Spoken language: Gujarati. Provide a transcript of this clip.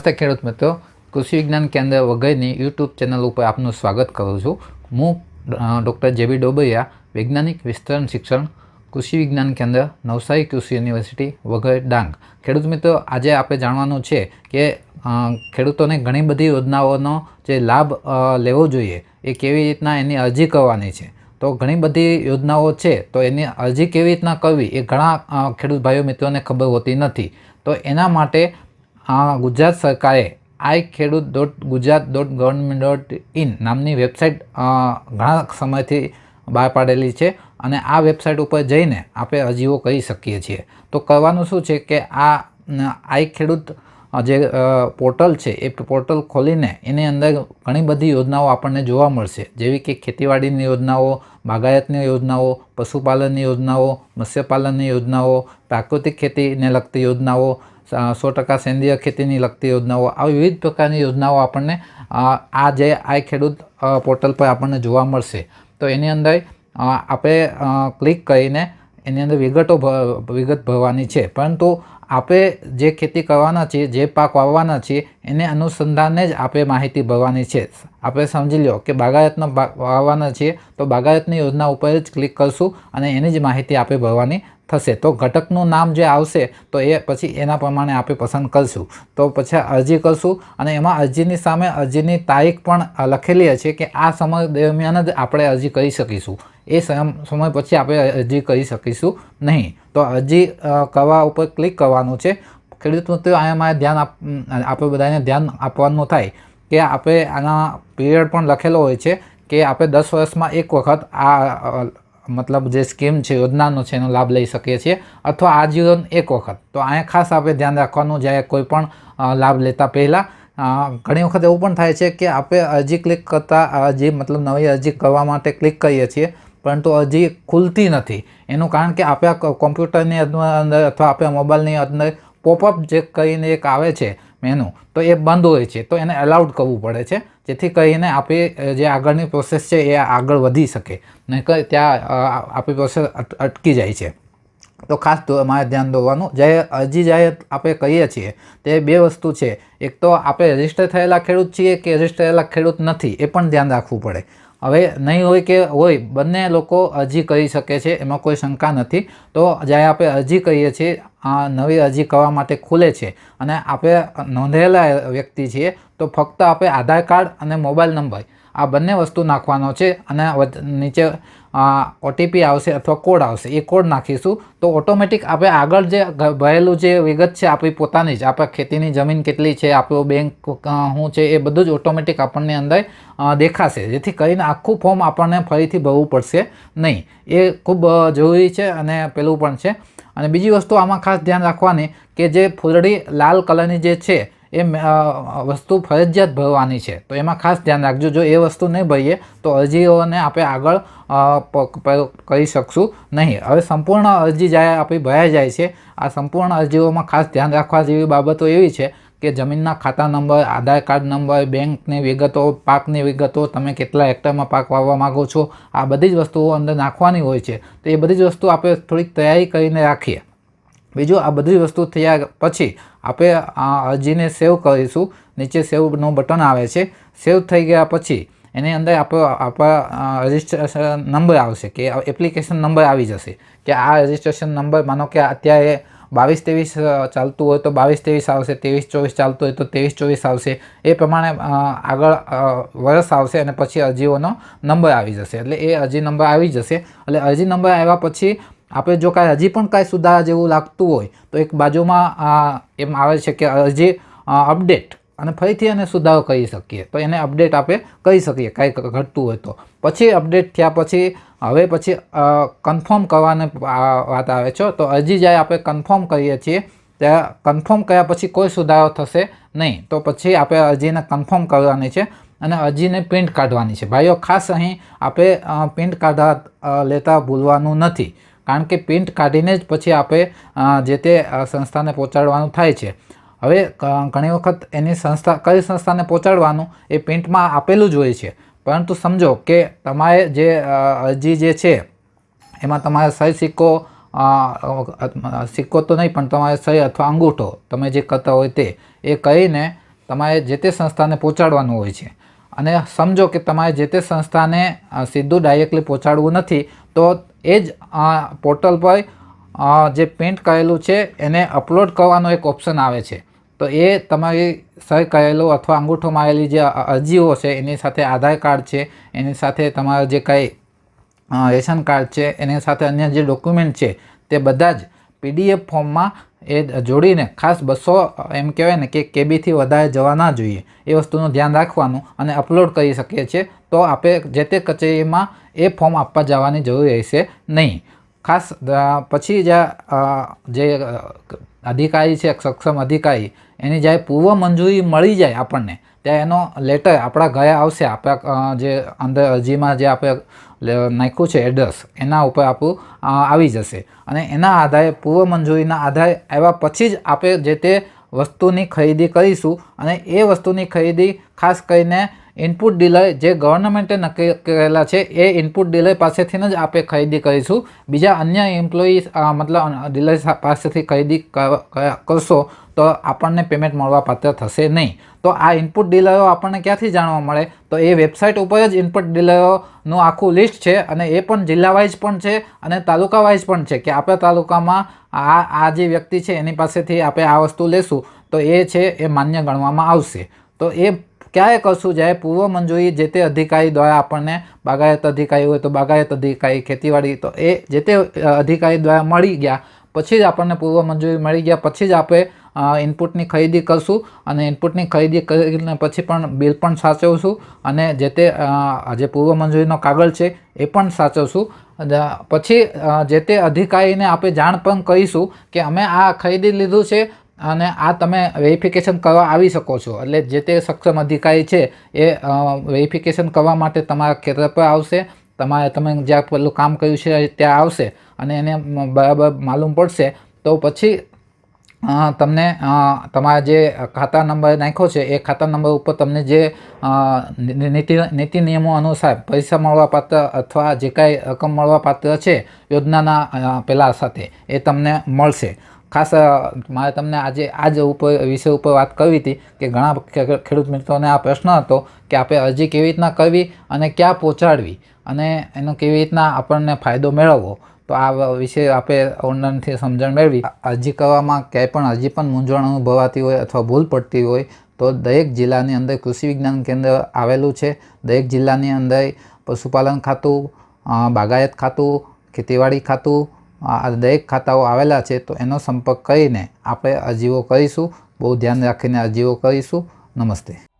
નમસ્તે ખેડૂત મિત્રો, કૃષિ વિજ્ઞાન કેન્દ્ર વઘઈની યુટ્યુબ ચેનલ ઉપર આપનું સ્વાગત કરું છું। હું ડૉક્ટર જે.બી. ડોબૈયા, વૈજ્ઞાનિક વિસ્તરણ શિક્ષણ, કૃષિ વિજ્ઞાન કેન્દ્ર, નવસારી કૃષિ યુનિવર્સિટી, વઘઈ, ડાંગ। ખેડૂત મિત્રો, આજે આપણે જાણવાનું છે કે ખેડૂતોને ઘણી બધી યોજનાઓનો જે લાભ લેવો જોઈએ એ કેવી રીતના એની અરજી કરવાની છે। તો ઘણી બધી યોજનાઓ છે, તો એની અરજી કેવી રીતના કરવી એ ઘણા ખેડૂત ભાઈઓ મિત્રોને ખબર હોતી નથી। તો એના માટે ગુજરાત સરકારે iKhedoot.gujarat.government.in નામની વેબસાઇટ ઘણા સમયથી બહાર પાડેલી છે અને આ વેબસાઇટ ઉપર જઈને આપણે અરજીઓ કરી શકીએ છીએ। તો કરવાનું શું છે કે આ iKhedoot જે પોર્ટલ છે એ પોર્ટલ ખોલીને એની અંદર ઘણી બધી યોજનાઓ આપણને જોવા મળશે, જેવી કે ખેતીવાડીની યોજનાઓ, બાગાયતની યોજનાઓ, પશુપાલનની યોજનાઓ, મત્સ્યપાલનની યોજનાઓ, પ્રાકૃતિક ખેતીને લગતી યોજનાઓ, 100% સેન્દ્રિય ખેતીની લગતી યોજનાઓ, આવી વિવિધ પ્રકારની યોજનાઓ આપણને આ જે iKhedoot પોર્ટલ પર આપણને જોવા મળશે। તો એની અંદર આપણે ક્લિક કરીને એની અંદર વિગત ભરવાની છે, પરંતુ આપણે જે ખેતી કરવાના છીએ, જે પાક વાવવાના છીએ એને અનુસંધાને જ આપણે માહિતી ભરવાની છે। આપણે સમજી લો કે બાગાયતનો પાક વાવવાના છીએ તો બાગાયતની યોજના ઉપર જ ક્લિક કરશું અને એની જ માહિતી આપણે ભરવાની થશે। તો ઘટકનું નામ જે આવશે તો એ પછી એના પ્રમાણે આપણે પસંદ કરશું, તો પછી અરજી કરશું અને એમાં અરજીની સામે અરજીની તારીખ પણ લખેલી હશે કે આ સમય દરમિયાન જ આપણે અરજી કરી શકીશું, એ સમય પછી આપણે અરજી કરી શકીશું નહીં। તો અરજી કરવા ઉપર ક્લિક કરવાનું છે। ખેડૂત મિત્રો, આમાં આપણે બધાને ધ્યાન આપવાનું થાય કે આપણે આના પીરિયડ પણ લખેલો હોય છે કે આપણે 10 વર્ષમાં એક વખત આ મતલબ જે સ્કીમ છે, યોજનાનો છે, એનો લાભ લઈ શકીએ છીએ અથવા આજીવન એક વખત। તો અહીંયા ખાસ આપણે ધ્યાન રાખવાનું, જ્યારે કોઈ પણ લાભ લેતા પહેલાં ઘણી વખત એવું પણ થાય છે કે આપણે અરજી ક્લિક કરતાં અરજી મતલબ નવી અરજી કરવા માટે ક્લિક કરીએ છીએ પરંતુ અરજી ખુલતી નથી। એનું કારણ કે આપણા કોમ્પ્યુટરની અંદર અથવા આપણા મોબાઈલની અંદર પોપઅપ જે કરીને એક આવે છે મેનુ, તો એ બંધ હોય છે, તો એને અલાઉડ કરવું પડે છે, જેથી કરીને આપણી જે આગળની પ્રોસેસ છે એ આગળ વધી શકે, નહીં કે ત્યાં આપણી પ્રોસેસ અટકી જાય છે। તો ખાસ મારે ધ્યાન દોરવાનું, જ્યારે આપણે કહીએ છીએ તે બે વસ્તુ છે, એક તો આપણે રજિસ્ટર થયેલા ખેડૂત છીએ કે રજિસ્ટર થયેલા ખેડૂત નથી એ પણ ધ્યાન રાખવું પડે। હવે નહીં હોય કે હોય, બંને લોકો અરજી કરી શકે છે, એમાં કોઈ શંકા નથી। તો જ્યારે આપણે અરજી કરીએ છીએ, નવી અરજી કરવા માટે ખુલે છે અને આપણે નોંધાયેલા વ્યક્તિ છીએ, તો ફક્ત આપણે આધાર કાર્ડ અને મોબાઈલ નંબર આ બંને વસ્તુ નાખવાનો છે અને નીચે OTP આવશે અથવા કોડ આવશે, એ કોડ નાખીશું તો ઓટોમેટિક આપણે આગળ જે ભરેલું જે વિગત છે આપણી પોતાની જ, આપણા ખેતીની જમીન કેટલી છે, આપણું બેંક શું છે, એ બધું જ ઓટોમેટિક આપણને અંદર દેખાશે, જેથી કરીને આખું ફોર્મ આપણને ફરીથી ભરવું પડશે નહીં। એ ખૂબ જરૂરી છે અને પેલું પણ છે। અને બીજી વસ્તુ આમાં ખાસ ધ્યાન રાખવાની કે જે ફૂલડી લાલ કલરની જે છે એ વસ્તુ ફરજિયાત ભરવાની છે, તો એમાં ખાસ ધ્યાન રાખજો। જો એ વસ્તુ નહીં ભરીએ તો અરજીઓને આપણે આગળ કરી શકશું નહીં। હવે સંપૂર્ણ અરજી જ્યારે આપણી ભરાઈ જાય છે, આ સંપૂર્ણ અરજીઓમાં ખાસ ધ્યાન રાખવા જેવી બાબતો એવી છે કે જમીનના ખાતા નંબર, આધાર કાર્ડ નંબર, બેંકની વિગતો, પાકની વિગતો, તમે કેટલા હેક્ટરમાં પાક વાવવા માગો છો, આ બધી જ વસ્તુઓ અંદર નાખવાની હોય છે। તો એ બધી જ વસ્તુ આપણે થોડીક તૈયારી કરીને રાખીએ। બીજું, આ બધી વસ્તુ થયા પછી આપણે અરજીને સેવ કરીશું, નીચે સેવનું બટન આવે છે, સેવ થઈ ગયા પછી એની અંદર આપણા રજિસ્ટ્રેશન નંબર આવશે કે એપ્લિકેશન નંબર આવી જશે કે આ રજિસ્ટ્રેશન નંબર, માનો કે અત્યારે 22-23 ચાલતું હોય તો 22-23 આવશે, 23-24 ચાલતું હોય તો 23-24 આવશે, એ પ્રમાણે આગળ વર્ષ આવશે અને પછી અરજીઓનો નંબર આવી જશે, એટલે એ અરજી નંબર આવી જશે। એટલે અરજી નંબર આવ્યા પછી આપણે જો કાંઈ હજી પણ કાંઈ સુધારા જેવું લાગતું હોય તો એક બાજુમાં એમ આવે છે કે અરજી અપડેટ, અને ફરીથી એને સુધારો કરી શકીએ, તો એને અપડેટ આપણે કરી શકીએ કાંઈ ઘટતું હોય તો। પછી અપડેટ થયા પછી હવે પછી કન્ફર્મ કરવાની વાત આવે છે, તો અરજી જ્યારે આપણે કન્ફર્મ કરીએ છીએ ત્યારે કન્ફર્મ કર્યા પછી કોઈ સુધારો થશે નહીં, તો પછી આપણે અરજીને કન્ફર્મ કરવાની છે અને અરજીને પ્રિન્ટ કાઢવાની છે। ભાઈઓ, ખાસ અહીં આપણે પ્રિન્ટ કાઢવા લેતા ભૂલવાનું નથી, કારણ કે પ્રિન્ટ કાઢીને જ પછી આપણે જે તે સંસ્થાને પહોંચાડવાનું થાય છે। હવે ઘણી વખત એની કઈ સંસ્થાને પહોંચાડવાનું એ પ્રિન્ટમાં આપેલું જ હોય છે, પરંતુ સમજો કે તમારે જે અરજી જે છે એમાં તમારે સહી સિક્કો સિક્કો તો નહીં પણ તમારે સહી અથવા અંગૂઠો તમે જે કરતા હોય તે એ કરીને તમારે જે તે સંસ્થાને પહોંચાડવાનું હોય છે. અને સમજો કે તમારે જે તે સંસ્થાને સીધું ડાયરેક્ટલી પહોંચાડવું નથી, તો એ જ પોર્ટલ પર જે પ્રિન્ટ કરેલું છે એને અપલોડ કરવાનો એક ઓપ્શન આવે છે. તો એ તમારી સહી કરેલું અથવા અંગૂઠો મારેલી જે અરજીઓ છે એની સાથે આધાર કાર્ડ છે, એની સાથે તમારું જે કંઈ રેશન કાર્ડ છે, એની સાથે અન્ય જે ડોક્યુમેન્ટ છે તે બધા જ PDF ફોર્મમાં એ જોડીને ખાસ 200 એમ કહેવાય ને કે કેબીથી વધારે જવા ના જોઈએ, એ વસ્તુનું ધ્યાન રાખવાનું અને અપલોડ કરી શકીએ છીએ. તો આપણે જે તે કચેરીમાં એ ફોર્મ આપવા જવાની જરૂર રહેશે નહીં. ખાસ પછી જે અધિકારી છે, સક્ષમ અધિકારી, એની જ્યારે પૂર્વ મંજૂરી મળી જાય આપણને, ત્યારે એનો લેટર આપણા ઘરે આવશે. આપણા જે અંદર અરજીમાં જે આપણે નાખ્યું છે એડ્રેસ, એના ઉપર આપણું આવી જશે અને એના આધારે પૂર્વ મંજૂરીના આધારે આવ્યા પછી જ આપણે જે તે વસ્તુની ખરીદી કરીશું. અને એ વસ્તુની ખરીદી ખાસ કરીને ઇનપુટ ડીલર જે ગવર્નમેન્ટે નક્કી કરેલા છે એ ઇનપુટ ડીલર પાસેથી જ આપણે ખરીદી કરીશું. બીજા અન્ય એમ્પ્લોયી મતલબ ડીલર પાસેથી ખરીદી કરશો તો આપણને પેમેન્ટ મળવા પાત્ર થશે નહીં. તો આ ઇનપુટ ડીલરો આપણને ક્યાંથી જાણવા મળે? તો એ વેબસાઇટ ઉપર જ ઇનપુટ ડીલરોનું આખું લિસ્ટ છે અને એ પણ જિલ્લા વાઇઝ પણ છે અને તાલુકા વાઇઝ પણ છે કે આપણા તાલુકામાં આ જે વ્યક્તિ છે એની પાસેથી આપણે આ વસ્તુ લેશું તો એ છે એ માન્ય ગણવામાં આવશે. તો એ ક્યારે કરશું? જ્યારે પૂર્વ મંજૂરી જે તે અધિકારી દ્વારા આપણને, બાગાયત અધિકારી હોય તો બાગાયત અધિકારી, ખેતીવાડી, તો એ જે તે અધિકારી દ્વારા મળી ગયા પછી જ આપણને પૂર્વ મંજૂરી મળી ગયા પછી જ આપણે ઇનપુટની ખરીદી કરશું. અને ઇનપુટની ખરીદી કરીને પછી પણ બિલ પણ સાચવશું અને જે તે જે પૂર્વ મંજૂરીનો કાગળ છે એ પણ સાચવશું. પછી જે તે અધિકારીને આપણે જાણ પણ કરીશું કે અમે આ ખરીદી લીધું છે અને આ તમે વેરિફિકેશન કરવા આવી શકો છો. એટલે જે તે સક્ષમ અધિકારી છે એ વેરિફિકેશન કરવા માટે તમારા ખેતર પર આવશે, તમે જ્યાં પેલું કામ કર્યું છે ત્યાં આવશે અને એને બરાબર માલુમ પડશે. તો પછી તમને તમારા જે ખાતા નંબર નાખ્યો છે એ ખાતા નંબર ઉપર તમને જે નીતિ નિયમો અનુસાર પૈસા મળવાપાત્ર અથવા જે કાંઈ રકમ મળવાપાત્ર છે યોજનાના પેલા સાથે એ તમને મળશે. ખાસ મારે તમને આજે આ જ વિષય ઉપર વાત કરવી હતી કે ઘણા ખેડૂત મિત્રોને આ પ્રશ્ન હતો કે આપણે અરજી કેવી રીતના કરવી અને ક્યાં પહોંચાડવી અને એનો કેવી રીતના આપણને ફાયદો મેળવવો. તો આ વિશે આપણે ઓનલાઈનથી સમજણ મેળવી. અરજી કરવામાં ક્યાંય પણ હજી પણ મૂંઝવણ અનુભવાતી હોય અથવા ભૂલ પડતી હોય તો દરેક જિલ્લાની અંદર કૃષિ વિજ્ઞાન કેન્દ્ર આવેલું છે. દરેક જિલ્લાની અંદર પશુપાલન ખાતું, બાગાયત ખાતું, ખેતીવાડી ખાતું, આ દરેક ખાતાઓ આવેલા છે. તો એનો સંપર્ક કરીને આપણે અરજીઓ કરીશું. બહુ ધ્યાન રાખીને અરજીઓ કરીશું. નમસ્તે.